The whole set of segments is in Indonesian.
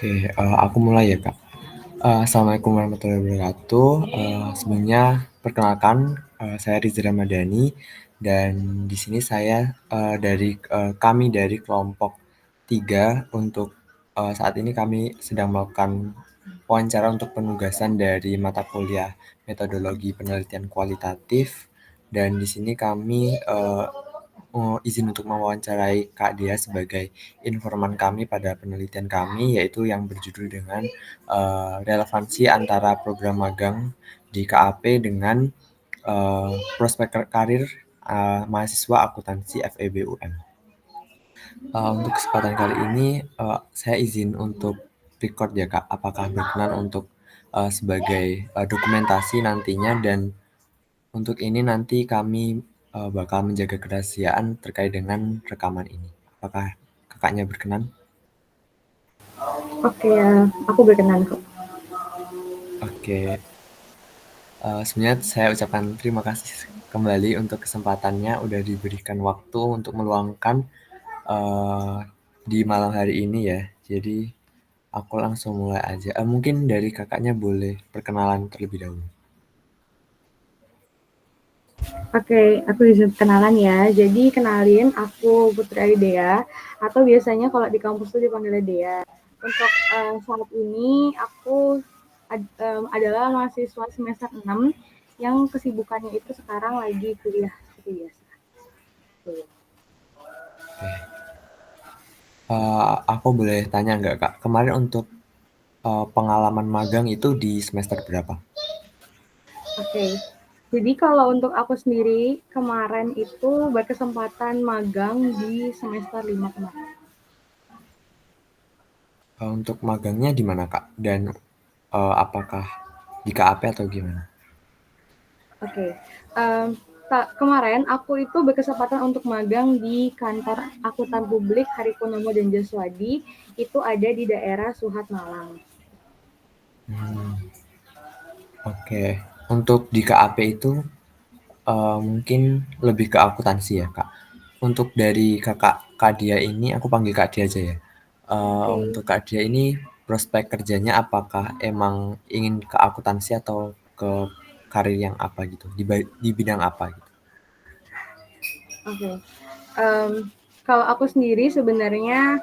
Oke, aku mulai ya, Kak. Assalamualaikum warahmatullahi wabarakatuh. Sebelumnya perkenalkan, saya Riza Ramadhani dan di sini saya, kami dari kelompok 3 untuk, saat ini kami sedang melakukan wawancara untuk penugasan dari mata kuliah Metodologi Penelitian Kualitatif dan di sini kami, izin untuk mewawancarai Kak Dea sebagai informan kami pada penelitian kami, yaitu yang berjudul dengan relevansi antara program magang di KAP dengan prospek karir mahasiswa akuntansi FEB UM. Untuk kesempatan kali ini saya izin untuk record ya Kak, apakah berkenan untuk sebagai dokumentasi nantinya dan untuk ini nanti kami bakal menjaga kerahasiaan terkait dengan rekaman ini. Apakah kakaknya berkenan? Oke ya, aku berkenan kok. Oke, sebenarnya saya ucapkan terima kasih kembali untuk kesempatannya udah diberikan waktu untuk meluangkan di malam hari ini ya. Jadi aku langsung mulai aja. Mungkin dari kakaknya boleh perkenalan terlebih dahulu. Oke, aku izin kenalan ya. Jadi kenalin, aku Putri Aidea, atau biasanya kalau di kampus tuh dipanggilnya Dea. Untuk saat ini aku adalah mahasiswa semester 6 yang kesibukannya itu sekarang lagi kuliah seperti biasa. Tuh. Oke. Aku boleh tanya nggak Kak? Kemarin untuk pengalaman magang itu di semester berapa? Oke. Jadi kalau untuk aku sendiri kemarin itu berkesempatan magang di semester 5 kemarin. Untuk magangnya di mana Kak? Dan apakah di KAP atau gimana? Oke, mmm, kemarin aku itu berkesempatan untuk magang di kantor akuntan publik Harikunomo dan Jaswadi, itu ada di daerah Suhat, Malang. Oke. Untuk di KAP itu mungkin lebih ke akuntansi ya Kak. Untuk dari kakak Kak Dia ini, aku panggil Kak Dia aja ya. Oke, Untuk Kak Dia ini prospek kerjanya apakah emang ingin ke akuntansi atau ke karir yang apa gitu? Di bidang apa gitu? oke. Mmm, Kalau aku sendiri sebenarnya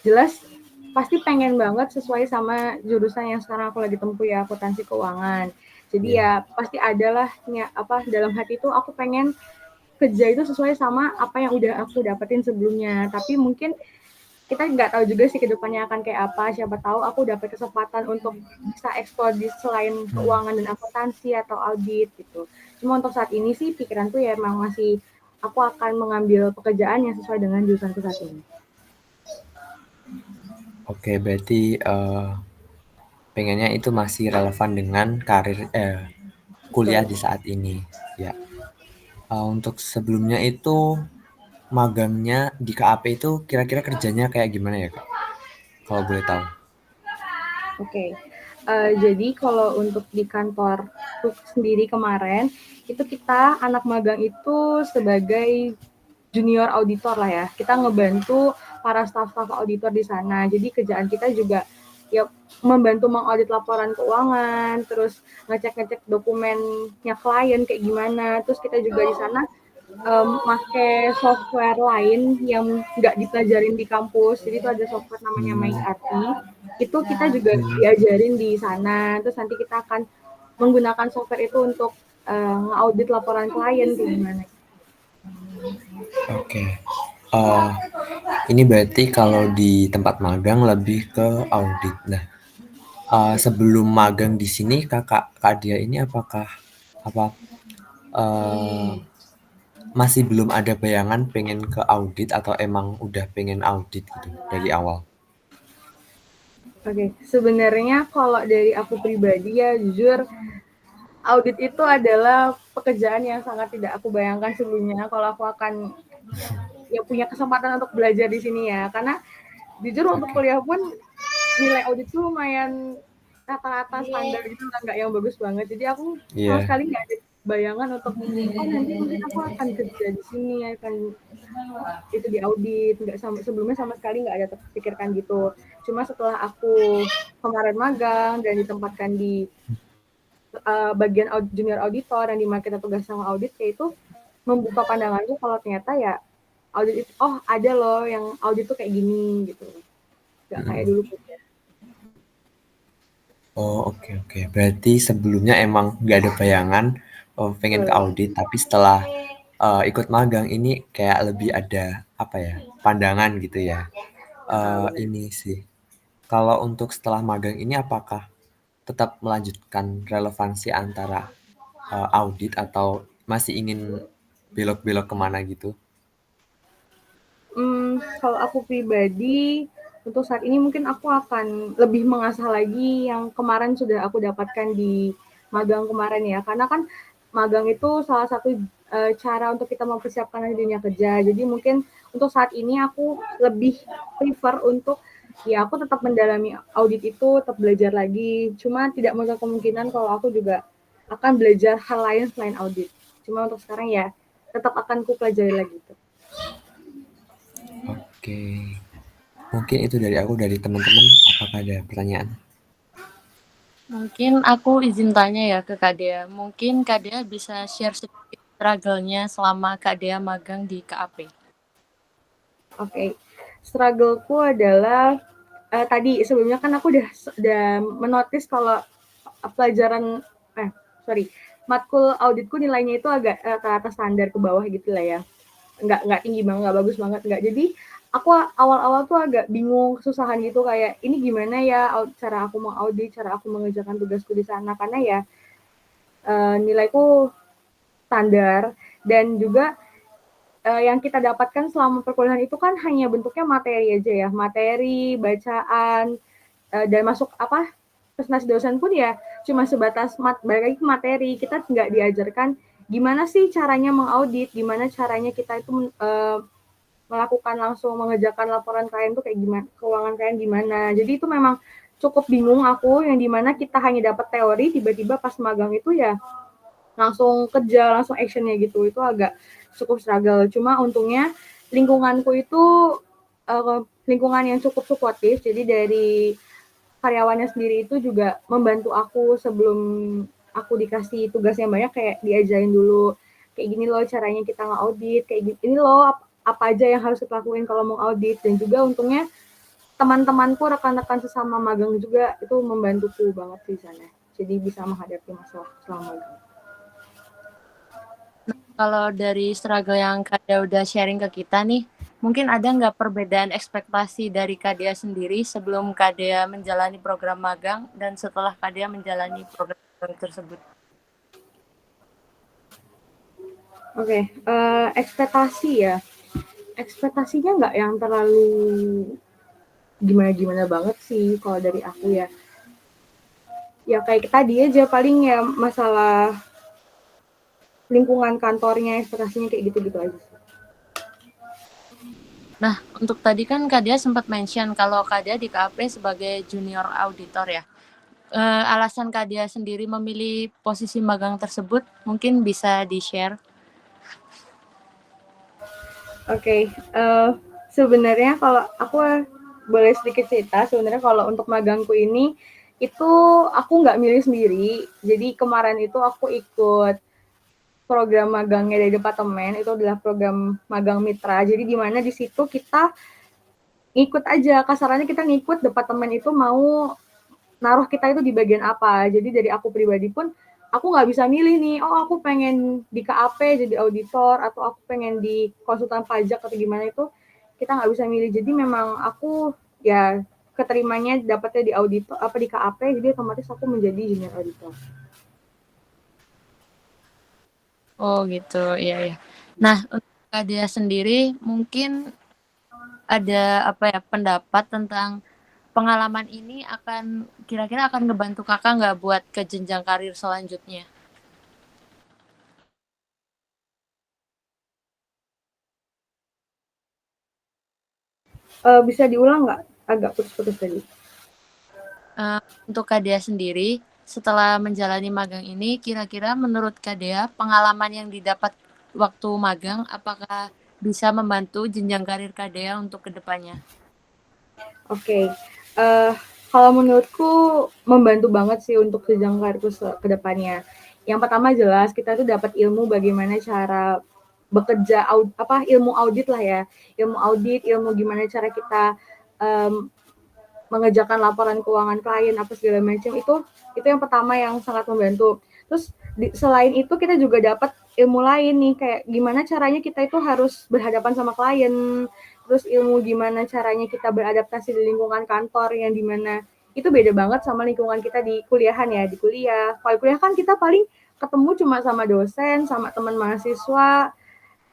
jelas pasti pengen banget sesuai sama jurusan yang sekarang aku lagi tempuh ya, akuntansi keuangan. Jadi Iya. ya pasti adalah dalam hati itu aku pengen kerja itu sesuai sama apa yang udah aku dapetin sebelumnya. Tapi mungkin kita nggak tahu juga sih kedepannya akan kayak apa. Siapa tahu aku dapat kesempatan untuk bisa eksplor di selain Hmm. keuangan dan akuntansi atau audit gitu. Cuma untuk saat ini sih pikiran tuh ya emang masih aku akan mengambil pekerjaan yang sesuai dengan jurusanku saat ini. Oke, berarti pengennya itu masih relevan dengan karir kuliah Betul. di saat ini. Ya. Untuk sebelumnya itu magangnya di KAP itu kira-kira kerjanya kayak gimana ya Kak? Kalau boleh tahu. Oke, jadi kalau untuk di kantorku sendiri kemarin, itu kita anak magang itu sebagai junior auditor lah ya. Kita ngebantu para staf-staf auditor di sana. Jadi kerjaan kita juga ya membantu mengaudit laporan keuangan, terus ngecek-ngecek dokumennya klien kayak gimana. Terus kita juga di sana make software lain yang nggak dipelajarin di kampus. Jadi itu ada software namanya Hmm. MyRT. Itu kita juga diajarin di sana. Terus nanti kita akan menggunakan software itu untuk ngaudit laporan klien kayak gimana. Oke. Eh, ini berarti kalau di tempat magang lebih ke audit. Nah, sebelum magang di sini Kak Dia ini apakah apa eh, masih belum ada bayangan pengen ke audit atau emang udah pengen audit gitu dari awal? Oke, sebenarnya kalau dari aku pribadi ya jujur audit itu adalah pekerjaan yang sangat tidak aku bayangkan sebelumnya kalau aku akan ya punya kesempatan untuk belajar di sini ya. Karena jujur untuk Oke. kuliah pun nilai audit tuh lumayan rata-rata standar gitu lah, nggak yang bagus banget. Jadi aku sama Iya. sekali nggak ada bayangan untuk, oh nanti mungkin aku akan kerja di sini, akan itu di audit, nggak sama sebelumnya sama sekali nggak ada terpikirkan gitu. Cuma setelah aku kemarin magang dan ditempatkan di bagian junior auditor yang dimana kita tugas sama audit, yaitu membuka pandanganku kalau ternyata ya audit itu, oh ada loh yang audit tuh kayak gini gitu, nggak kayak Mhm. dulu. Oh, oke oke. Berarti sebelumnya emang nggak ada bayangan, pengen ke Betul, audit, tapi setelah, ikut magang ini kayak lebih ada, apa ya, pandangan gitu ya. benar. Ini sih, kalau untuk setelah magang ini apakah tetap melanjutkan relevansi antara, audit atau masih ingin belok-belok ke mana gitu? Kalau aku pribadi, untuk saat ini mungkin aku akan lebih mengasah lagi yang kemarin sudah aku dapatkan di magang kemarin ya, karena kan magang itu salah satu, cara untuk kita mempersiapkan nanti dunia kerja. Jadi mungkin untuk saat ini aku lebih prefer untuk, ya aku tetap mendalami audit itu, tetap belajar lagi, cuma tidak menutup kemungkinan kalau aku juga akan belajar hal lain selain audit. Cuma untuk sekarang ya tetap akan kupelajari lagi tuh. Oke, mungkin itu dari aku, dari teman-teman, apakah ada pertanyaan? Mungkin aku izin tanya ya ke Kak Dea. Mungkin Kak Dea bisa share sedikit struggle-nya selama Kak Dea magang di KAP. Oke, struggle-ku adalah tadi sebelumnya kan aku udah menotis kalau pelajaran sorry, matkul auditku nilainya itu agak ke atas standar ke bawah gitu lah ya. Nggak tinggi banget, nggak bagus banget, nggak. Jadi aku awal-awal tuh agak bingung, kesusahan gitu kayak ini gimana ya cara aku mau audit, cara aku mengerjakan tugasku di sana karena ya nilaiku standar dan juga yang kita dapatkan selama perkuliahan itu kan hanya bentuknya materi aja ya, materi, bacaan, dan masuk apa presentasi dosen pun ya cuma sebatas balik lagi ke materi. Kita nggak diajarkan gimana sih caranya mengaudit, gimana caranya kita itu melakukan langsung mengerjakan laporan klien tuh kayak gimana, keuangan klien gimana. Jadi itu memang cukup bingung aku yang dimana kita hanya dapat teori, tiba-tiba pas magang itu ya langsung kerja, langsung actionnya gitu. Itu agak cukup struggle. Cuma untungnya lingkunganku itu lingkungan yang cukup suportif. Jadi dari karyawannya sendiri itu juga membantu aku sebelum aku dikasih tugas yang banyak, kayak diajarin dulu kayak gini loh caranya kita nge-audit, kayak gini loh apa aja yang harus kita lakuin kalau mau audit. Dan juga untungnya teman-temanku, rekan-rekan sesama magang juga itu membantuku banget di sana. Jadi bisa menghadapi masalah selama magang. Kalau dari struggle yang Kak Dea udah sharing ke kita nih, mungkin ada nggak perbedaan ekspektasi dari Kak Dea sendiri sebelum Kak Dea menjalani program magang dan setelah Kak Dea menjalani program magang tersebut? Oke, ekspektasi ya. Ekspektasinya nggak yang terlalu gimana-gimana banget sih kalau dari aku ya. Ya kayak tadi aja paling ya masalah lingkungan kantornya, ekspektasinya kayak gitu-gitu aja sih. Nah, untuk tadi kan Kak Dea sempat mention kalau Kak Dea di KAP sebagai junior auditor ya. Alasan Kak Dea sendiri memilih posisi magang tersebut mungkin bisa di-share? Oke, sebenarnya kalau aku boleh sedikit cerita, sebenarnya kalau untuk magangku ini itu aku nggak milih sendiri. Jadi kemarin itu aku ikut program magangnya dari departemen, itu adalah program magang mitra. Jadi di mana di situ kita ngikut aja, kasarannya kita ngikut departemen itu mau naruh kita itu di bagian apa. Jadi dari aku pribadi pun aku nggak bisa milih nih, oh aku pengen di KAP jadi auditor atau aku pengen di konsultan pajak atau gimana, itu kita nggak bisa milih. Jadi memang aku ya keterimanya dapatnya di auditor apa di KAP, jadi otomatis aku menjadi junior auditor. Oh gitu, iya ya. Nah, untuk Kak Dea sendiri mungkin ada apa ya pendapat tentang pengalaman ini akan kira-kira akan ngebantu Kakak nggak buat ke jenjang karir selanjutnya? Bisa diulang nggak? Agak putus-putus tadi. Untuk Kak Dea sendiri, setelah menjalani magang ini, kira-kira menurut Kak Dea, pengalaman yang didapat waktu magang, apakah bisa membantu jenjang karir Kak Dea untuk kedepannya? Oke, kalau menurutku membantu banget sih untuk jenjang karirku ke depannya. Yang pertama jelas kita tuh dapat ilmu bagaimana cara bekerja ilmu audit lah ya. Ilmu audit, ilmu gimana cara kita mengerjakan laporan keuangan klien apa segala macam itu yang pertama yang sangat membantu. Terus selain itu kita juga dapat ilmu lain nih kayak gimana caranya kita itu harus berhadapan sama klien, terus ilmu gimana caranya kita beradaptasi di lingkungan kantor yang dimana itu beda banget sama lingkungan kita di kuliahan ya, di kuliah. Kalau kuliah kan kita paling ketemu cuma sama dosen, sama teman mahasiswa,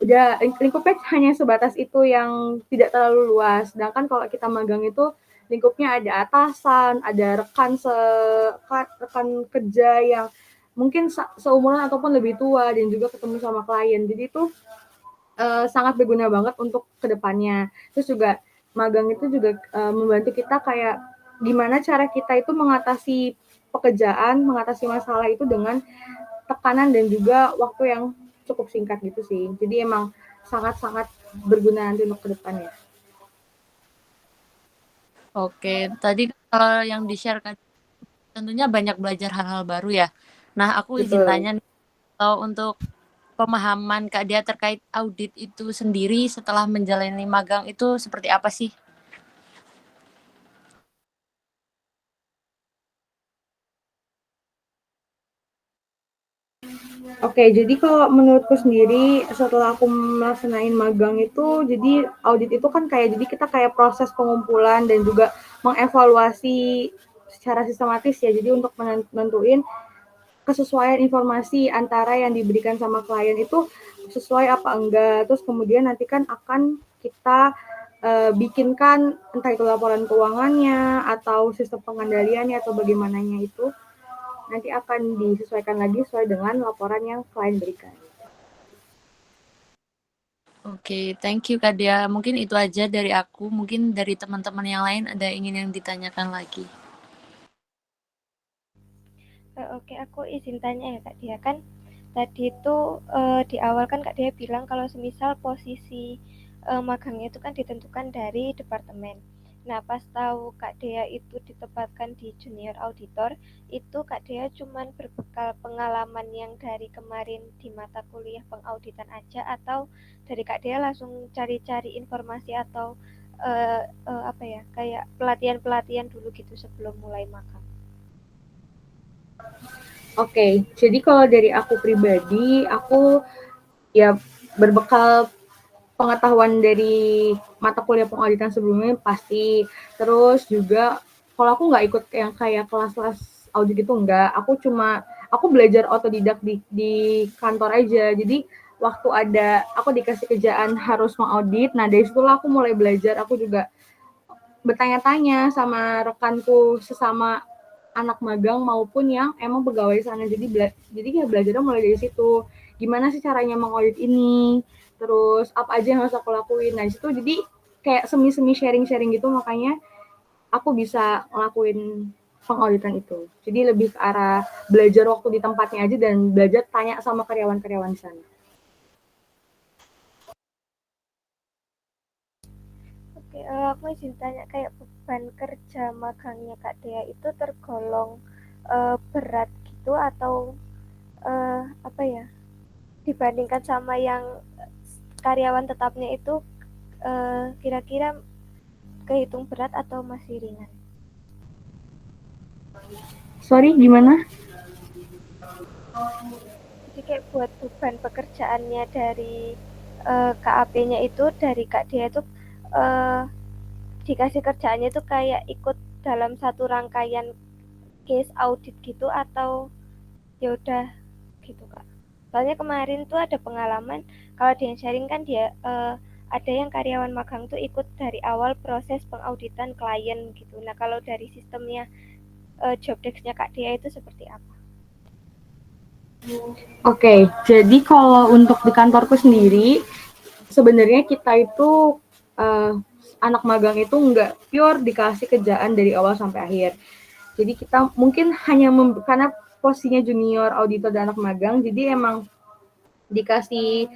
udah lingkupnya hanya sebatas itu yang tidak terlalu luas. Sedangkan kalau kita magang itu lingkupnya ada atasan, ada rekan kerja yang mungkin seumuran ataupun lebih tua dan juga ketemu sama klien. Jadi itu sangat berguna banget untuk kedepannya. Terus juga magang itu juga membantu kita kayak gimana cara kita itu mengatasi pekerjaan, mengatasi masalah itu dengan tekanan dan juga waktu yang cukup singkat gitu sih. Jadi emang sangat-sangat berguna nanti untuk kedepannya. Oke, tadi kalau yang di-share kan tentunya banyak belajar hal-hal baru ya. Nah, aku izin Betul. tanya nih, kalau untuk pemahaman Kak Dia terkait audit itu sendiri setelah menjalani magang itu seperti apa sih? Oke, jadi kalau menurutku sendiri setelah aku melaksanain magang itu, jadi audit itu kan kayak jadi kita kayak proses pengumpulan dan juga mengevaluasi secara sistematis ya. Jadi untuk menentuin kesesuaian informasi antara yang diberikan sama klien itu sesuai apa enggak. Terus kemudian nanti kan akan kita bikinkan entah itu laporan keuangannya atau sistem pengendaliannya atau bagaimananya itu nanti akan disesuaikan lagi sesuai dengan laporan yang klien berikan. Oke, thank you Kak Dia. Mungkin itu aja dari aku. Mungkin dari teman-teman yang lain ada ingin yang ditanyakan lagi. Oke, aku izin tanya ya Kak Dia, kan tadi itu di awal kan Kak Dia bilang kalau semisal posisi magangnya itu kan ditentukan dari departemen. Nah, pas tahu Kak Dea itu ditempatkan di junior auditor, itu Kak Dea cuman berbekal pengalaman yang dari kemarin di mata kuliah pengauditan aja, atau dari Kak Dea langsung cari-cari informasi atau kayak pelatihan-pelatihan dulu gitu sebelum mulai magang? Oke, jadi kalau dari aku pribadi, aku ya berbekal pengetahuan dari mata kuliah pengauditan sebelumnya pasti. Terus juga kalau aku nggak ikut yang kayak kelas-kelas audit itu enggak, aku belajar otodidak di kantor aja. Jadi waktu aku dikasih kerjaan harus mengaudit, nah dari situlah aku mulai belajar. Aku juga bertanya-tanya sama rekanku sesama anak magang maupun yang emang pegawai sana. Jadi ya belajarnya mulai dari situ. Gimana sih caranya mengaudit ini? Terus apa aja yang harus aku lakuin? Nah, situ jadi kayak semi-semi sharing-sharing gitu, makanya aku bisa ngelakuin pengauditan itu. Jadi lebih ke arah belajar waktu di tempatnya aja dan belajar tanya sama karyawan-karyawan di sana. Oke, aku izin tanya, kayak beban kerja magangnya Kak Dea itu tergolong berat gitu, atau dibandingkan sama yang karyawan tetapnya itu kira-kira kehitung berat atau masih ringan? Sorry, gimana? Jadi kayak buat beban pekerjaannya dari KAP-nya itu dari Kak Dea itu dikasih kerjaannya itu kayak ikut dalam satu rangkaian case audit gitu, atau ya udah gitu Kak? Soalnya kemarin tuh ada pengalaman, kalau dia sharing kan dia ada yang karyawan magang tuh ikut dari awal proses pengauditan klien gitu. Nah, kalau dari sistemnya job desk-nya Kak Dia itu seperti apa? Oke, jadi kalau untuk di kantorku sendiri, sebenarnya kita itu anak magang itu nggak pure dikasih kerjaan dari awal sampai akhir. Jadi kita mungkin hanya karena posisinya junior auditor dan anak magang, jadi emang dikasih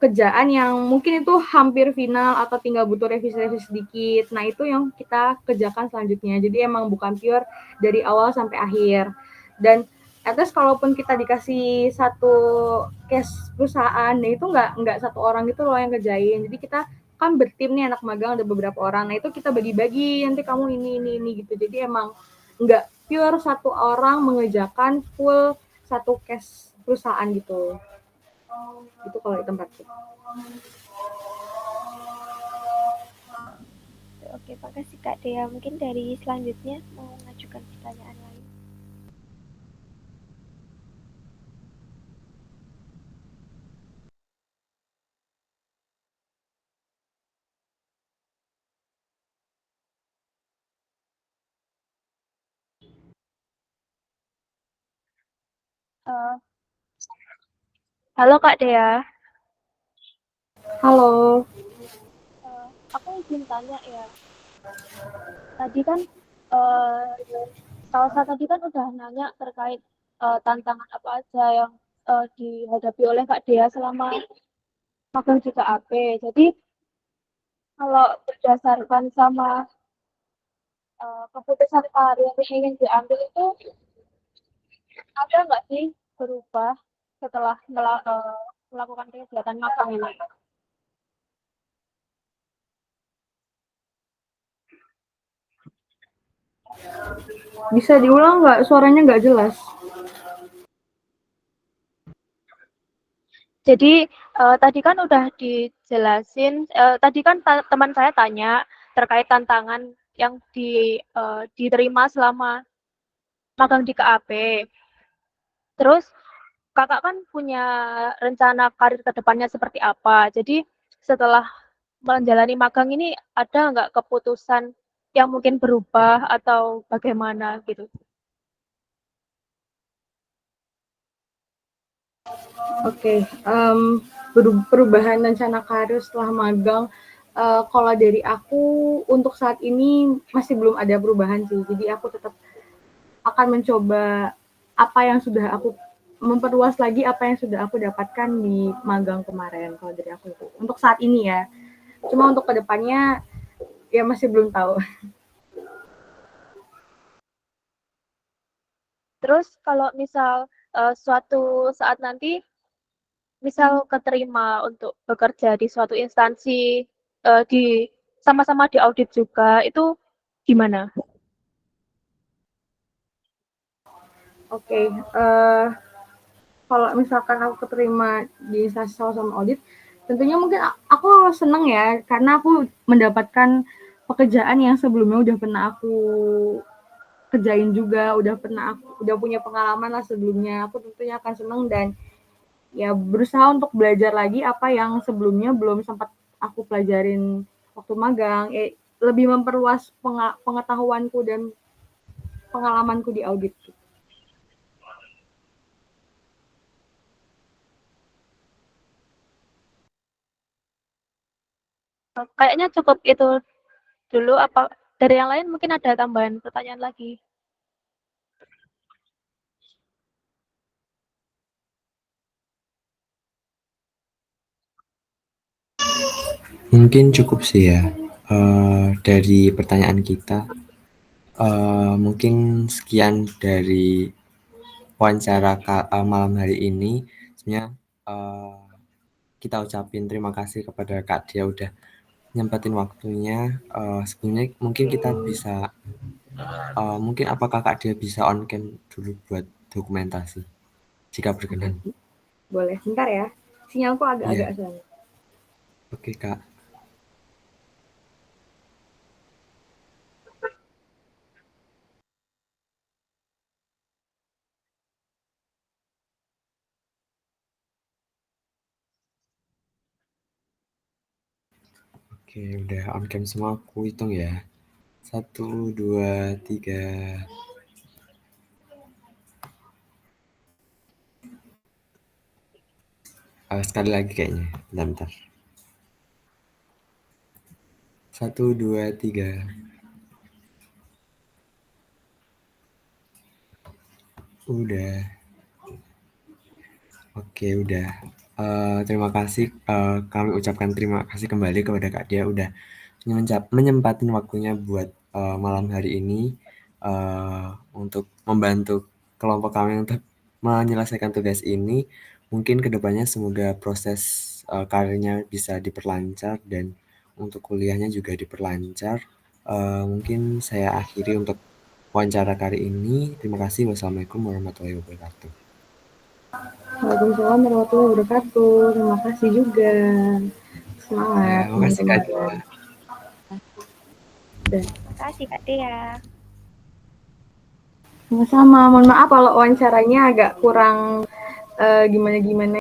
kerjaan yang mungkin itu hampir final atau tinggal butuh revisi-revisi sedikit. Nah, itu yang kita kerjakan selanjutnya. Jadi emang bukan pure dari awal sampai akhir. Dan at least kalaupun kita dikasih satu case perusahaan, nah itu nggak satu orang itu loh yang kerjain. Jadi kita kan bertim nih anak magang ada beberapa orang. Nah, itu kita bagi-bagi, nanti kamu ini gitu. Jadi emang nggak pure satu orang mengerjakan full satu case perusahaan gitu. Itu kalau di tempatku. Oke, makasih Kak Dea. Mungkin dari selanjutnya mau mengajukan pertanyaan lain. Halo Kak Dea. Halo. Aku izin tanya ya. Tadi kan Salsa tadi kan udah nanya terkait tantangan apa aja yang dihadapi oleh Kak Dea selama magang di KAP. Jadi kalau berdasarkan sama keputusan karir yang ingin diambil itu ada nggak sih berubah setelah melakukan kegiatan magang ini? Bisa diulang nggak? Suaranya nggak jelas. Jadi tadi kan udah dijelasin, tadi kan teman saya tanya terkait tantangan yang diterima selama magang di KAP. Terus kakak kan punya rencana karir ke depannya seperti apa. Jadi setelah menjalani magang ini ada nggak keputusan yang mungkin berubah atau bagaimana gitu? Oke, perubahan rencana karir setelah magang, kalau dari aku untuk saat ini masih belum ada perubahan sih. Jadi aku tetap akan mencoba apa yang sudah aku memperluas lagi apa yang sudah aku dapatkan di magang kemarin kalau dari aku itu. Untuk saat ini ya. Cuma untuk kedepannya ya masih belum tahu. Terus kalau misal suatu saat nanti misal keterima untuk bekerja di suatu instansi di sama-sama di audit juga itu gimana? Oke, kalau misalkan aku keterima di instansi sama audit, tentunya mungkin aku seneng ya karena aku mendapatkan pekerjaan yang sebelumnya udah pernah aku kerjain juga, udah punya pengalaman lah sebelumnya. Aku tentunya akan seneng dan ya berusaha untuk belajar lagi apa yang sebelumnya belum sempat aku pelajarin waktu magang. Lebih memperluas pengetahuanku dan pengalamanku di audit. Kayaknya cukup itu dulu apa dari yang lain mungkin ada tambahan pertanyaan lagi. Mungkin cukup sih ya, dari pertanyaan kita. Mungkin sekian dari wawancara malam hari ini. Sebenarnya kita ucapin terima kasih kepada Kak Dia udah nyempetin waktunya. Sebenarnya mungkin kita bisa, mungkin apakah Kak Dia bisa on cam dulu buat dokumentasi, jika berkenan. Boleh, bentar ya. Sinyalku Iya, agak-agak soalnya. oke Kak. Oke, udah on cam semua, aku hitung ya. 1, 2, 3. Sekali lagi kayaknya, bentar. 1, 2, 3. Udah. Oke, udah. Terima kasih, kami ucapkan terima kasih kembali kepada Kak Dia udah menyempatin waktunya buat malam hari ini untuk membantu kelompok kami untuk menyelesaikan tugas ini. Mungkin kedepannya semoga proses karirnya bisa diperlancar dan untuk kuliahnya juga diperlancar. Mungkin saya akhiri untuk wawancara kali ini. Terima kasih. Wassalamualaikum warahmatullahi wabarakatuh. Waalaikumsalam warahmatullahi wabarakatuh. Terima kasih juga. Semangat Ya, makasih Kak Dia. teman-teman. Terima kasih Kak Dea. Sama-sama. Mohon maaf kalau wawancaranya agak kurang gimana-gimana.